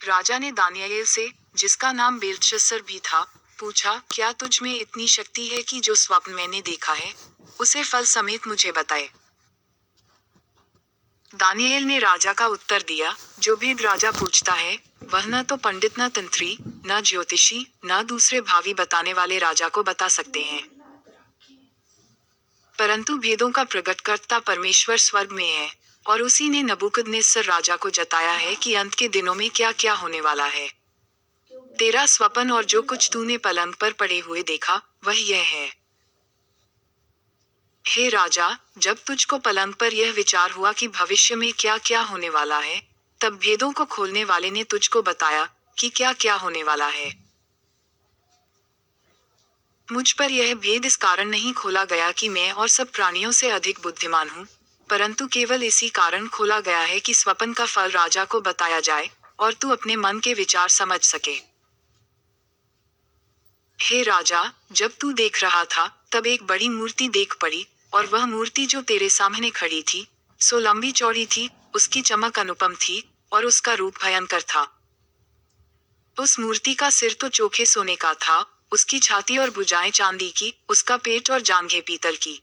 राजा ने दानियेल से, जिसका नाम बेल्तशस्सर भी था, पूछा, क्या तुझ में इतनी शक्ति है कि जो स्वप्न मैंने देखा है उसे फल समेत मुझे बताए। दानियेल ने राजा का उत्तर दिया, जो भेद राजा पूछता है वह न तो पंडित, न तंत्री, न ज्योतिषी, न दूसरे भावी बताने वाले राजा को बता सकते हैं, परंतु भेदों का प्रकटकर्ता परमेश्वर स्वर्ग में है, और उसी ने नबूकदनेस्सर राजा को जताया है कि अंत के दिनों में क्या क्या होने वाला है। तेरा स्वप्न और जो कुछ तूने पलंग पर पड़े हुए देखा वह यह है। हे राजा, जब तुझको पलंग पर यह विचार हुआ कि भविष्य में क्या क्या होने वाला है, तब भेदों को खोलने वाले ने तुझको बताया कि क्या क्या होने वाला है। मुझ पर यह भेद इस कारण नहीं खोला गया कि मैं और सब प्राणियों से अधिक बुद्धिमान हूँ, परंतु केवल इसी कारण खोला गया है कि स्वप्न का फल राजा को बताया जाए और तू अपने मन के विचार समझ सके। हे राजा, जब तू देख रहा था तब एक बड़ी मूर्ति देख पड़ी, और वह मूर्ति जो तेरे सामने खड़ी थी सो लंबी चौड़ी थी, उसकी चमक अनुपम थी और उसका रूप भयंकर था। उस मूर्ति का सिर तो चोखे सोने का था, उसकी छाती और भुजाएं चांदी की, उसका पेट और जांघें पीतल की,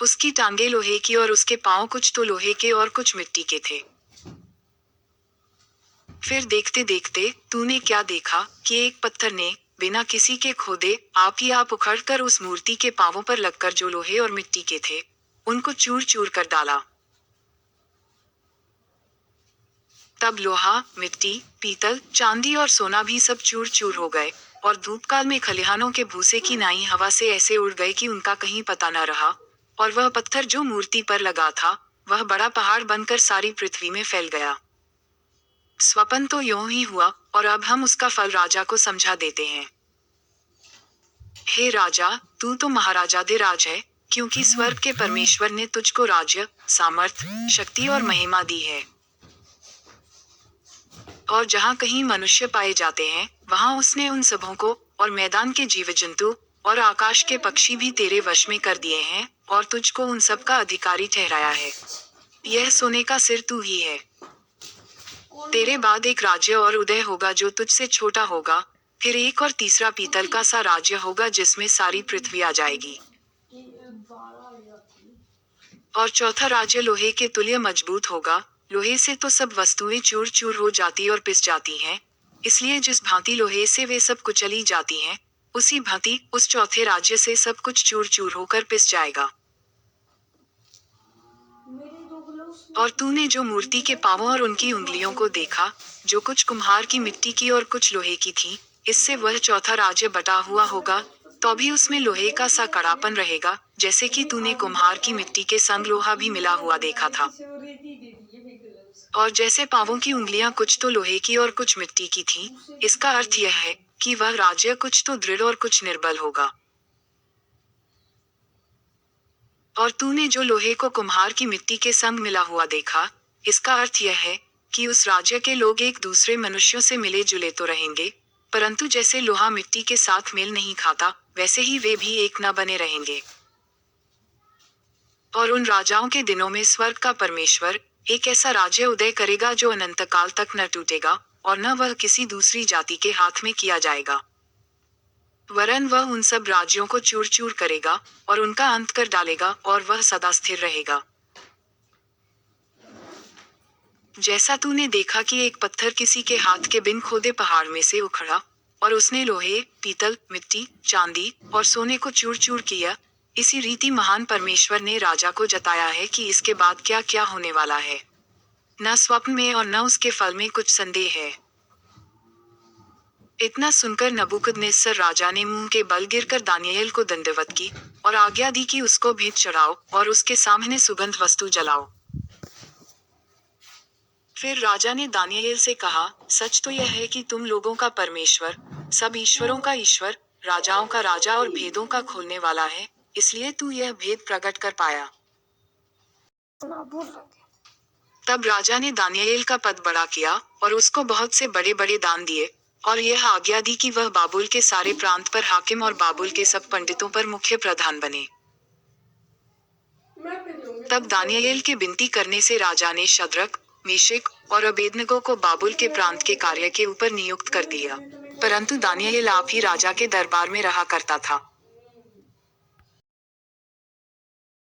उसकी टांगे लोहे की और उसके पांव कुछ तो लोहे के और कुछ मिट्टी के थे। फिर देखते देखते तूने क्या देखा कि एक पत्थर ने बिना किसी के खोदे आप ही आप उखड़कर उस मूर्ति के पांवों पर लगकर जो लोहे और मिट्टी के थे उनको चूर चूर कर डाला। तब लोहा, मिट्टी, पीतल, चांदी और सोना भी सब चूर चूर हो गए, और धूपकाल में खलिहानों के भूसे की नाई हवा से ऐसे उड़ गए कि उनका कहीं पता न रहा, और वह पत्थर जो मूर्ति पर लगा था वह बड़ा पहाड़ बनकर सारी पृथ्वी में फैल गया। स्वप्न तो यूं ही हुआ, और अब हम उसका फल राजा को समझा देते हैं। हे राजा, तू तो महाराजाधिराज है, क्योंकि स्वर्ग के परमेश्वर ने तुझको राज्य, सामर्थ, शक्ति और महिमा दी है। और जहाँ कहीं मनुष्य पाए जाते हैं वहाँ उसने उन सबों को, और मैदान के जीव जंतु और आकाश के पक्षी भी तेरे वश में कर दिए हैं, और तुझको उन सब का अधिकारी ठहराया है। यह सोने का सिर तू ही है। तेरे बाद एक राज्य और उदय होगा जो तुझसे छोटा होगा, फिर एक और तीसरा पीतल का सा राज्य होगा जिसमें सारी पृथ्वी आ जाएगी, और चौथा राज्य लोहे के तुल्य मजबूत होगा। लोहे से तो सब वस्तुएं चूर चूर हो जाती और पिस जाती हैं, इसलिए जिस भांति लोहे से वे सब कुचली जाती हैं, उसी भांति उस चौथे राज्य से सब कुछ चूर चूर होकर पिस जाएगा। और तूने जो मूर्ति के पांवों और उनकी उंगलियों को देखा, जो कुछ कुम्हार की मिट्टी की और कुछ लोहे की थी, इससे वह चौथा राज्य बटा हुआ होगा, तो भी उसमें लोहे का सा कड़ापन रहेगा, जैसे कि तूने कुम्हार की मिट्टी के संग लोहा भी मिला हुआ देखा था। और जैसे पांवों की उंगलियां कुछ तो लोहे की और कुछ मिट्टी की थीं, इसका अर्थ यह है कि वह राज्य कुछ तो दृढ़ और कुछ निर्बल होगा। और तूने जो लोहे को कुम्हार की मिट्टी के संग मिला हुआ देखा, इसका अर्थ यह है कि उस राज्य के लोग एक दूसरे मनुष्यों से मिले जुले तो रहेंगे, परंतु जैसे लोहा मिट्टी के साथ मेल नहीं खाता, वैसे ही वे भी एक न बने रहेंगे। और उन राजाओं के दिनों में स्वर्ग का परमेश्वर एक ऐसा राज्य उदय करेगा जो अनंत काल तक न टूटेगा, और न वह किसी दूसरी जाति के हाथ में किया जाएगा, वरन वह उन सब राज्यों को चूर चूर करेगा और उनका अंत कर डालेगा, और वह सदा स्थिर रहेगा। जैसा तूने देखा कि एक पत्थर किसी के हाथ के बिन खोदे पहाड़ में से उखड़ा, और उसने लोहे, पीतल, मिट्टी, चांदी और सोने को चूर चूर किया, इसी रीति महान परमेश्वर ने राजा को जताया है कि इसके बाद क्या क्या होने वाला है। न स्वप्न में और न उसके फल में कुछ संदेह है। इतना सुनकर नबूकदनेस्सर राजा ने मुंह के बल गिरकर दानियेल को दंडवत की, और आज्ञा दी कि उसको भेंट चढ़ाओ और उसके सामने सुगंध वस्तु जलाओ। फिर राजा ने दानियेल से कहा, सच तो यह है कि तुम लोगों का परमेश्वर, सब ईश्वरों का ईश्वर, राजाओं का राजा और भेदों का खोलने वाला है, इसलिए तू यह भेद प्रकट कर पाया। तब राजा ने दानियेल का पद बड़ा किया और उसको बहुत से बड़े बड़े दान दिए, और यह आज्ञा दी कि वह बाबुल के सारे प्रांत पर हाकिम और बाबुल के सब पंडितों पर मुख्य प्रधान बने। तब दानियेल के विनती करने से राजा ने शद्रक, मेशक और अबेदनगो को बाबुल के प्रांत के कार्य के ऊपर नियुक्त कर दिया। परंतु दानियेल आप ही राजा के दरबार में रहा करता था।